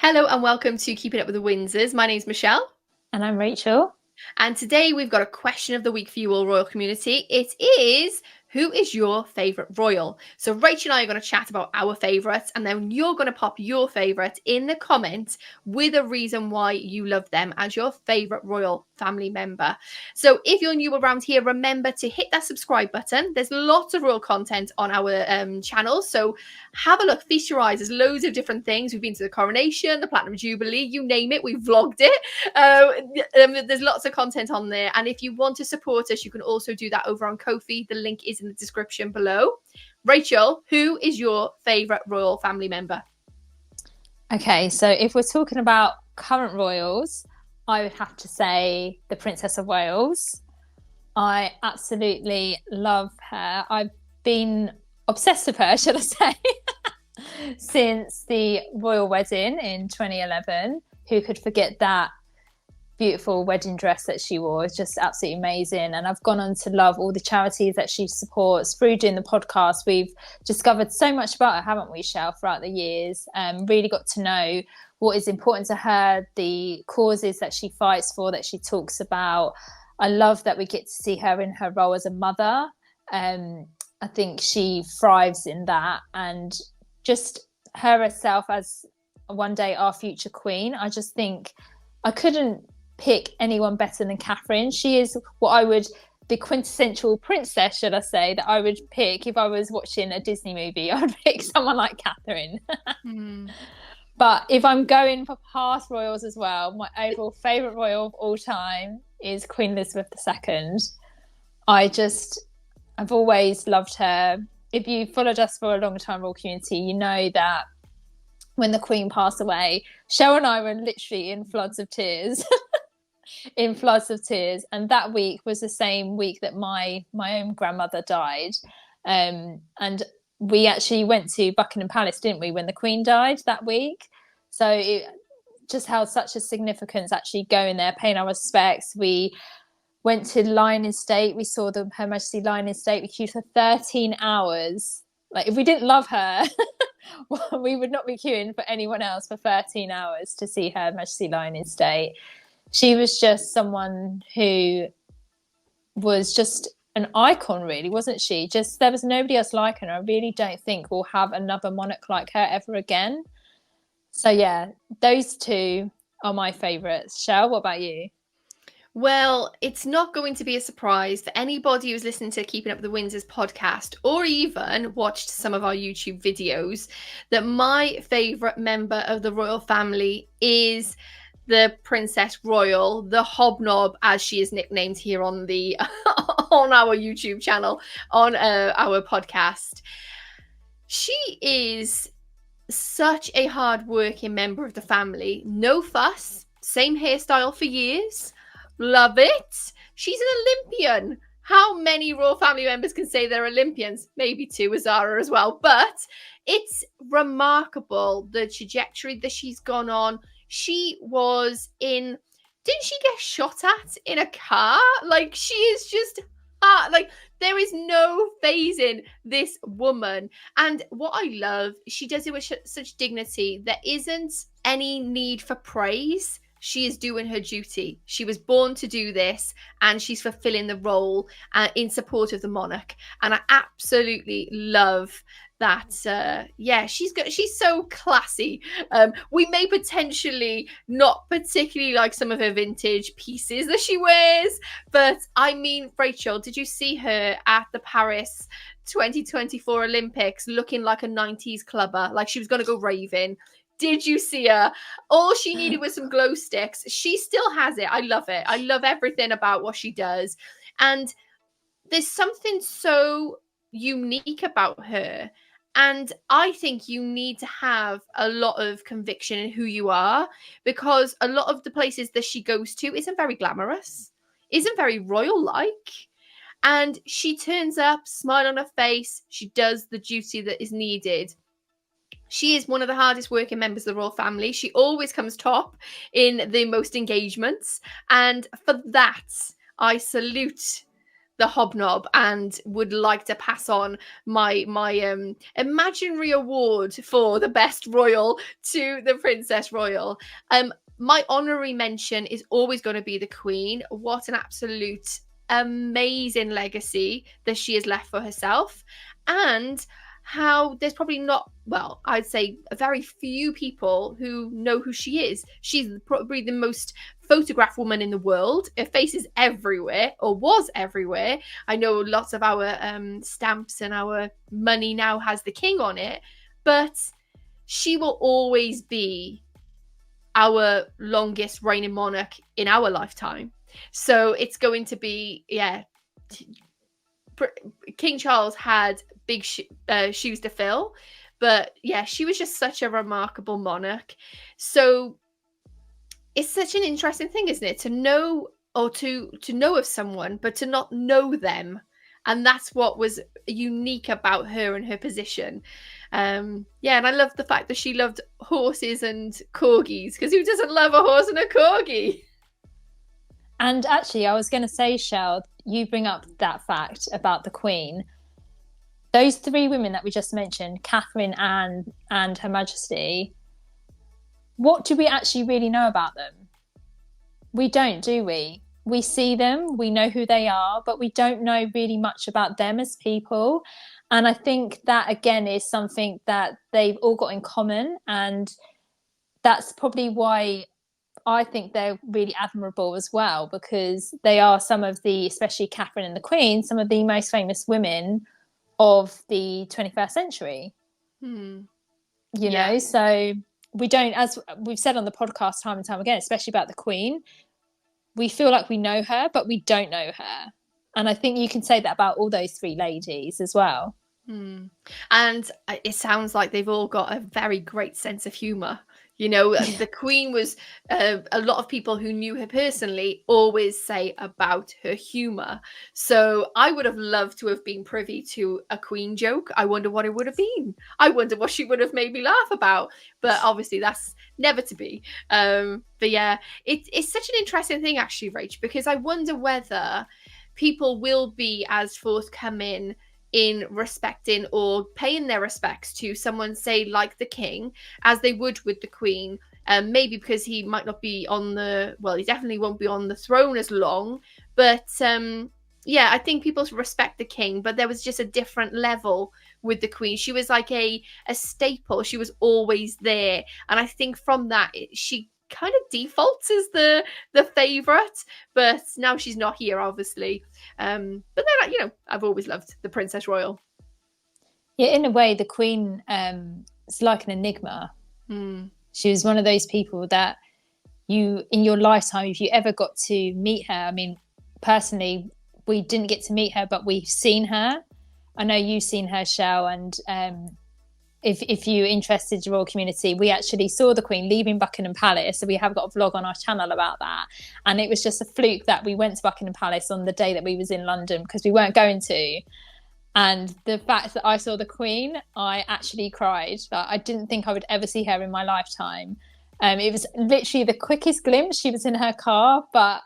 Hello and welcome to Keeping Up with the Windsors. My name's Michelle. And I'm Rachel. And today we've got a question of the week for you all, royal community. It is, who is your favourite royal? So Rachel and I are going to chat about our favourites, and then you're going to pop your favourite in the comments with a reason why you love them as your favourite royal family member. So if you're new around here, remember to hit that subscribe button. There's lots of royal content on our channel, so have a look, feast your eyes. There's loads of different things. We've been to the coronation, the Platinum Jubilee, you name it, we've vlogged it. There's lots of content on there, and if you want to support us, you can also do that over on Ko-fi. The link is in the description below. Rachel, who is your favorite royal family member? Okay, so if we're talking about current royals, I would have to say the Princess of Wales. I absolutely love her. I've been obsessed with her, should I say, since the royal wedding in 2011. Who could forget that beautiful wedding dress that she wore? It's just absolutely amazing. And I've gone on to love all the charities that she supports. Through doing the podcast, we've discovered so much about her, haven't we, Shell, throughout the years? Really got to know what is important to her, the causes that she fights for, that she talks about. I love that we get to see her in her role as a mother. I think she thrives in that, and just her herself as one day our future queen. I just think I couldn't pick anyone better than Catherine. She is what I would, the quintessential princess, should I say, that I would pick if I was watching a Disney movie. I would pick someone like Catherine. But if I'm going for past royals as well, my overall favourite royal of all time is Queen Elizabeth II. I've always loved her. If you followed us for a long time, royal community, you know that when the Queen passed away, Cheryl and I were literally in floods of tears. In floods of tears. And that week was the same week that my own grandmother died. And we actually went to Buckingham Palace, didn't we, when the Queen died that week? So it just held such a significance, actually going there, paying our respects. We went to lying in state. We saw Her Majesty lying in state. We queued for 13 hours. Like, if we didn't love her, we would not be queuing for anyone else for 13 hours to see Her Majesty lying in state. She was just someone who was just an icon, really, wasn't she? Just, there was nobody else like her. I really don't think we'll have another monarch like her ever again. So yeah, those two are my favourites. Shell, what about you? Well, it's not going to be a surprise for anybody who's listening to Keeping Up with the Windsors podcast or even watched some of our YouTube videos that my favourite member of the royal family is the Princess Royal, the Hobnob, as she is nicknamed here on the on our YouTube channel, on our podcast. She is such a hard-working member of the family. No fuss, same hairstyle for years. Love it. She's an Olympian. How many royal family members can say they're Olympians? Maybe two, with Zara as well. But it's remarkable the trajectory that she's gone on. She was in, didn't she get shot at in a car? Like, she is just, like, there is no phasing this woman. And what I love, she does it with such dignity. There isn't any need for praise. She is doing her duty. She was born to do this, and she's fulfilling the role in support of the monarch. And I absolutely love that. Yeah, she's so classy. We may potentially not particularly like some of her vintage pieces that she wears, but I mean, Rachel, did you see her at the Paris 2024 Olympics looking like a 90s clubber? Like she was going to go raving. Did you see her? All she needed was some glow sticks. She still has it. I love it. I love everything about what she does. And there's something so unique about her. And I think you need to have a lot of conviction in who you are, because a lot of the places that she goes to isn't very glamorous, isn't very royal-like. And she turns up, smile on her face. She does the duty that is needed. She is one of the hardest working members of the royal family. She always comes top in the most engagements. And for that, I salute the hobnob and would like to pass on my imaginary award for the best royal to the Princess Royal. My honorary mention is always going to be the Queen. What an absolute amazing legacy that she has left for herself, and how there's probably not, well, I'd say very few people who know who she is. She's probably the most photographed woman in the world. Her face is everywhere, or was everywhere. I know lots of our stamps and our money now has the king on it, but she will always be our longest reigning monarch in our lifetime. So it's going to be, King Charles had big shoes to fill, but yeah, she was just such a remarkable monarch. So it's such an interesting thing, isn't it, to know, or to know of someone but to not know them, and that's what was unique about her and her position. And I love the fact that she loved horses and corgis, because who doesn't love a horse and a corgi? And actually, I was going to say, Shell, you bring up that fact about the Queen. Those three women that we just mentioned, Catherine, Anne, and Her Majesty, what do we actually really know about them? We don't, do we? We see them, we know who they are, but we don't know really much about them as people. And I think that, again, is something that they've all got in common. And that's probably why I think they're really admirable as well, because they are some of the, especially Catherine and the Queen, some of the most famous women of the 21st century. You know, so we don't, as we've said on the podcast time and time again, especially about the Queen, we feel like we know her, but we don't know her. And I think you can say that about all those three ladies as well. And it sounds like they've all got a very great sense of humour. You know, the Queen was, a lot of people who knew her personally always say about her humour. So I would have loved to have been privy to a Queen joke. I wonder what it would have been. I wonder what she would have made me laugh about. But obviously that's never to be. But yeah, it's such an interesting thing, actually, Rach, because I wonder whether people will be as forthcoming in respecting or paying their respects to someone, say, like the king, as they would with the Queen. Maybe because he might not be on the, well, he definitely won't be on the throne as long, but I think people respect the king, but there was just a different level with the Queen. She was like a staple. She was always there, and I think from that she kind of defaults as the favorite, but now she's not here, obviously. But then, you know, I've always loved the Princess Royal. Yeah, in a way, the Queen is like an enigma. She was one of those people that you, in your lifetime, if you ever got to meet her, I mean, personally, we didn't get to meet her, but we've seen her. I know you've seen her, Shell, and if you're interested in the royal community, we actually saw the Queen leaving Buckingham Palace. So we have got a vlog on our channel about that. And it was just a fluke that we went to Buckingham Palace on the day that we was in London, because we weren't going to. And the fact that I saw the Queen, I actually cried. Like, I didn't think I would ever see her in my lifetime. It was literally the quickest glimpse. She was in her car, but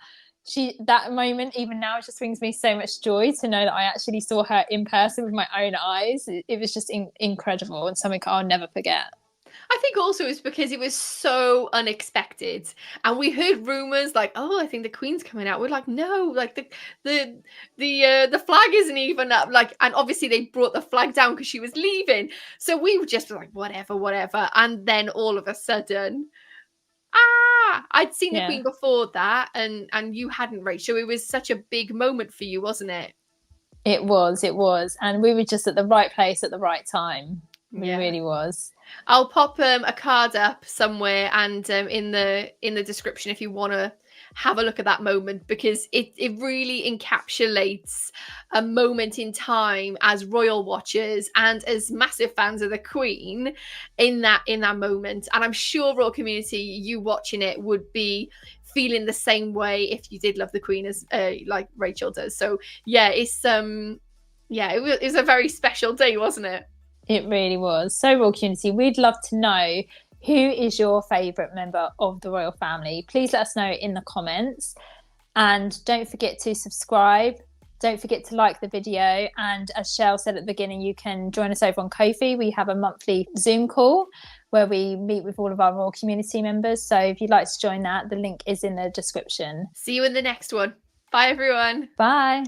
that moment, even now, it just brings me so much joy to know that I actually saw her in person with my own eyes. It was just incredible, and something I'll never forget. I think also it's because it was so unexpected, and we heard rumors like, "Oh, I think the Queen's coming out." We're like, "No, like the flag isn't even up." Like, and obviously they brought the flag down because she was leaving, so we were just like, "Whatever." And then all of a sudden, I'd seen the Queen before that, and you hadn't, Rachel. It was such a big moment for you, wasn't it? It was, and we were just at the right place at the right time. We really was. I'll pop a card up somewhere, and in the description if you want to have a look at that moment, because it really encapsulates a moment in time as royal watchers and as massive fans of the Queen in that moment. And I'm sure royal community, you watching it would be feeling the same way if you did love the Queen as like Rachel does. So yeah, it was a very special day, wasn't it? It really was. So, royal community, we'd love to know, who is your favourite member of the royal family? Please let us know in the comments. And don't forget to subscribe, Don't forget to like the video. And as Shell said at the beginning, you can join us over on Ko-fi. We have a monthly Zoom call where we meet with all of our Royal community members. So if you'd like to join that, the link is in the description. See you in the next one. Bye, everyone. Bye.